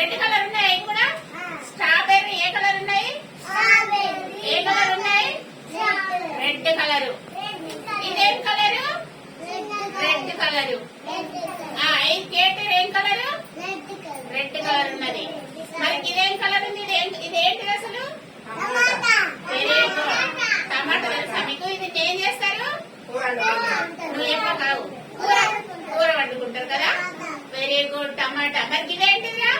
Red colour ఉన్నాయి కూడా. Strawberry ఏ colour ఉన్నాయి? ఏ కలర్ ఉన్నాయి? Red colour. ఇదేం కలరు? Red colour. ఈ కేట్ ఏం కలరు? రెడ్ కలర్ ఉన్నది. మరి ఇదేం కలర్ ఉంది? ఇదేంటిది అసలు? టమాటా తెలుసా మీకు? ఇది ఏం చేస్తారు? నువ్వు ఎప్పుడు కావు, కూర వండుకుంటారు కదా. Very good. టమాటా. మరి ఇదేంటిదా?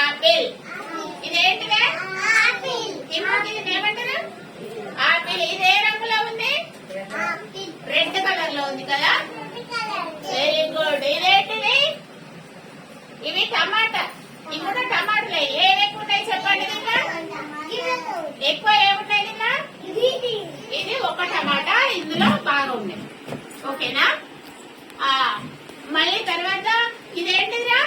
ఆపిల్. ఇదేంటిదా? ఇంకొక ఇది ఏమంటారు? ఆపిల్. ఇది ఏ రంగులో ఉంది? రెడ్ కలర్ లో ఉంది కదా. Very good. ఇదేంటిది? ఇవి టమాటా. ఇవి కూడా టమాటాలే. ఏవి ఎక్కువ ఉన్నాయి చెప్పండి. దీంట్లో ఎక్కువ ఏమున్నాయి? దీంట్లో ఇది ఒక టమాటా. ఇందులో బాగా ఉన్నాయి. ఓకేనా? మళ్ళీ తర్వాత ఇదేంటిదిరా?